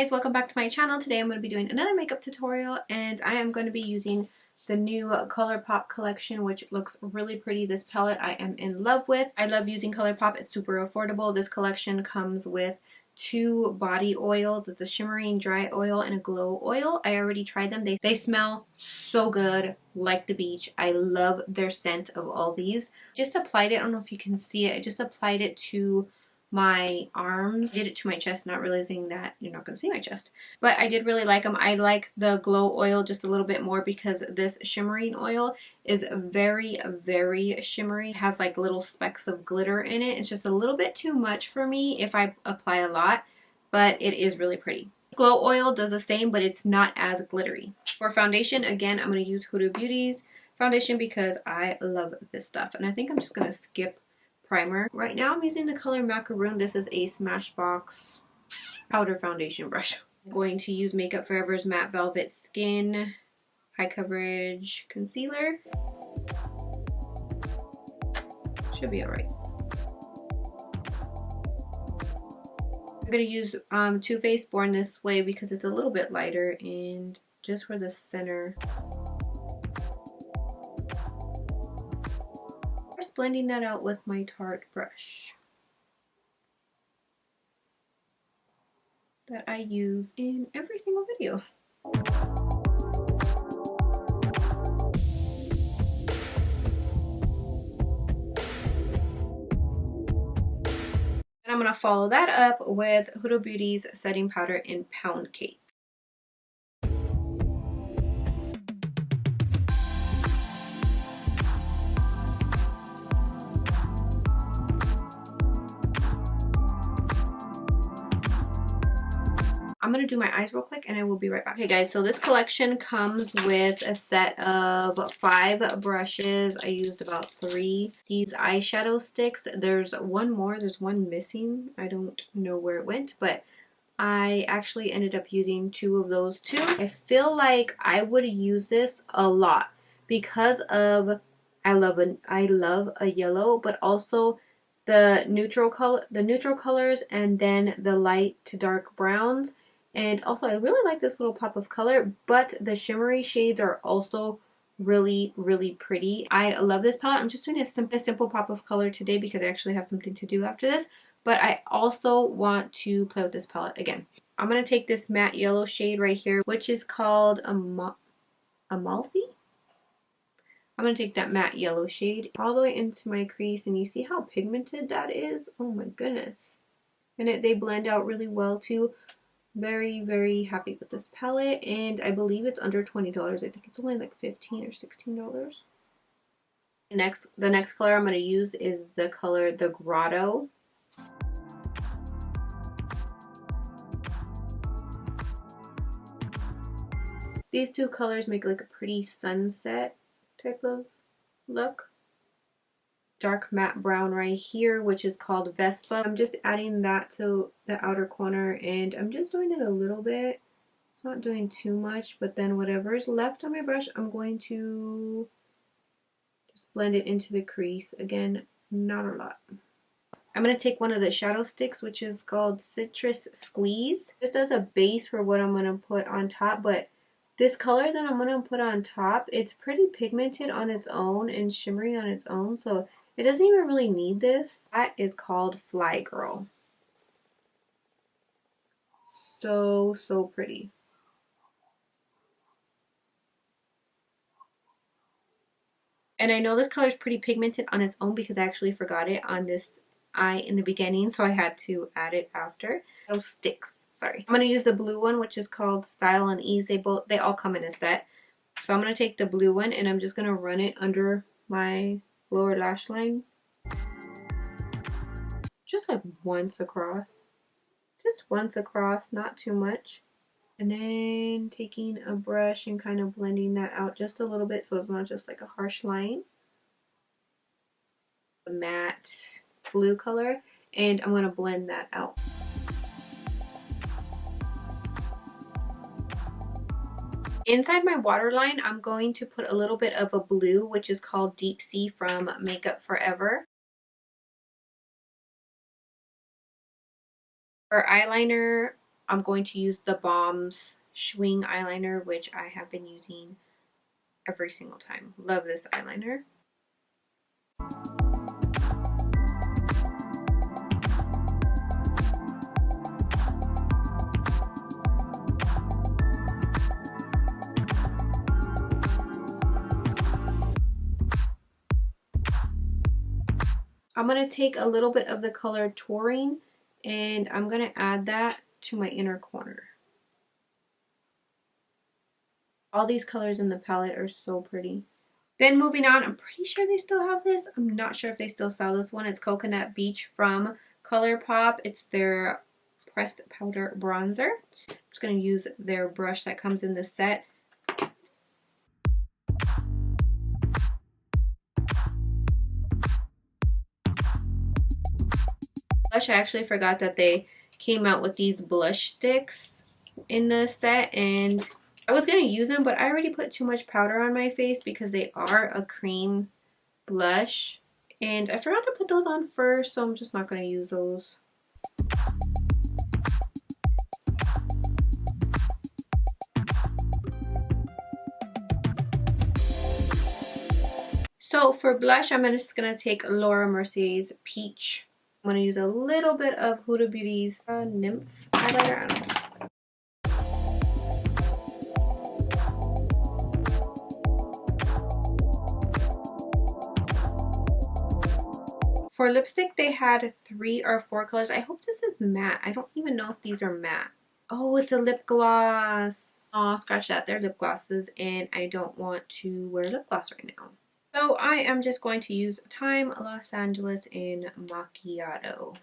guys, welcome back to my channel. Today I'm going to be doing another makeup tutorial and I am going to be using the new ColourPop collection, which looks really pretty. This palette I am in love with. I love using ColourPop. It's super affordable. This collection comes with 2 body oils. It's a shimmering dry oil and a glow oil. I already tried them. They smell so good, like the beach. I love their scent of all these. Just applied it. I don't know if you can see it. I just applied it to my arms. I did it to my chest, not realizing that you're not going to see my chest. But I did really like them. I like the glow oil just a little bit more because this shimmering oil is very, very shimmery. It has like little specks of glitter in it. It's just a little bit too much for me if I apply a lot, but it is really pretty. Glow oil does the same, but it's not as glittery. For foundation, again, I'm going to use Huda Beauty's foundation because I love this stuff. And I think I'm just going to skip primer. Right now I'm using the color Macaroon. This is a Smashbox powder foundation brush. I'm going to use Makeup Forever's Matte Velvet Skin High Coverage Concealer. Should be alright. I'm going to use Too Faced Born This Way because it's a little bit lighter, and just for the center. Blending that out with my Tarte brush that I use in every single video. And I'm going to follow that up with Huda Beauty's setting powder in Pound Cake. I'm going to do my eyes real quick and I will be right back. Okay guys, so this collection comes with a set of 5 brushes. I used about 3. These eyeshadow sticks, there's one more, there's one missing. I don't know where it went, but I actually ended up using 2 of those too. I feel like I would use this a lot because of I love a yellow, but also the neutral colors and then the light to dark browns. And also I really like this little pop of color, but the shimmery shades are also really, really pretty. I love this palette. I'm just doing a simple pop of color today because I actually have something to do after this. But I also want to play with this palette again. I'm going to take this matte yellow shade right here, which is called Amalfi. I'm going to take that matte yellow shade all the way into my crease, and you see how pigmented that is? Oh my goodness. And they blend out really well too. Very, very happy with this palette, and I believe it's under $20. I think it's only like $15 or $16. The next color I'm going to use is the color The Grotto. These 2 colors make like a pretty sunset type of look. Dark matte brown right here, which is called Vespa. I'm just adding that to the outer corner, and I'm just doing it a little bit. It's not doing too much, but then whatever's left on my brush, I'm going to just blend it into the crease. Again, not a lot. I'm going to take one of the shadow sticks, which is called Citrus Squeeze, just as a base for what I'm going to put on top. But this color that I'm going to put on top, it's pretty pigmented on its own and shimmery on its own, so it doesn't even really need this. That is called Fly Girl. So, so pretty. And I know this color is pretty pigmented on its own because I actually forgot it on this eye in the beginning, so I had to add it after. Those sticks, sorry. I'm going to use the blue one, which is called Style and Ease. They all come in a set. So I'm going to take the blue one and I'm just going to run it under my lower lash line. Just like once across. Just once across, not too much. And then taking a brush and kind of blending that out just a little bit so it's not just like a harsh line. The matte blue color, and I'm going to blend that out. Inside my waterline, I'm going to put a little bit of a blue, which is called Deep Sea from Makeup Forever. For eyeliner, I'm going to use the Balm's Swing eyeliner, which I have been using every single time. Love this eyeliner. I'm going to take a little bit of the color Taurine and I'm going to add that to my inner corner. All these colors in the palette are so pretty. Then moving on, I'm pretty sure they still have this. I'm not sure if they still sell this one. It's Coconut Beach from ColourPop. It's their pressed powder bronzer. I'm just going to use their brush that comes in the set. Blush, I actually forgot that they came out with these blush sticks in the set, and I was going to use them, but I already put too much powder on my face because they are a cream blush, and I forgot to put those on first, so I'm just not going to use those. So for blush, I'm just going to take Laura Mercier's Peach. I'm going to use a little bit of Huda Beauty's Nymph highlighter. I don't know. For lipstick, they had 3 or 4 colors. I hope this is matte. I don't even know if these are matte. Oh, it's a lip gloss. Oh, scratch that. They're lip glosses, and I don't want to wear lip gloss right now. So I am just going to use Time Los Angeles in Macchiato.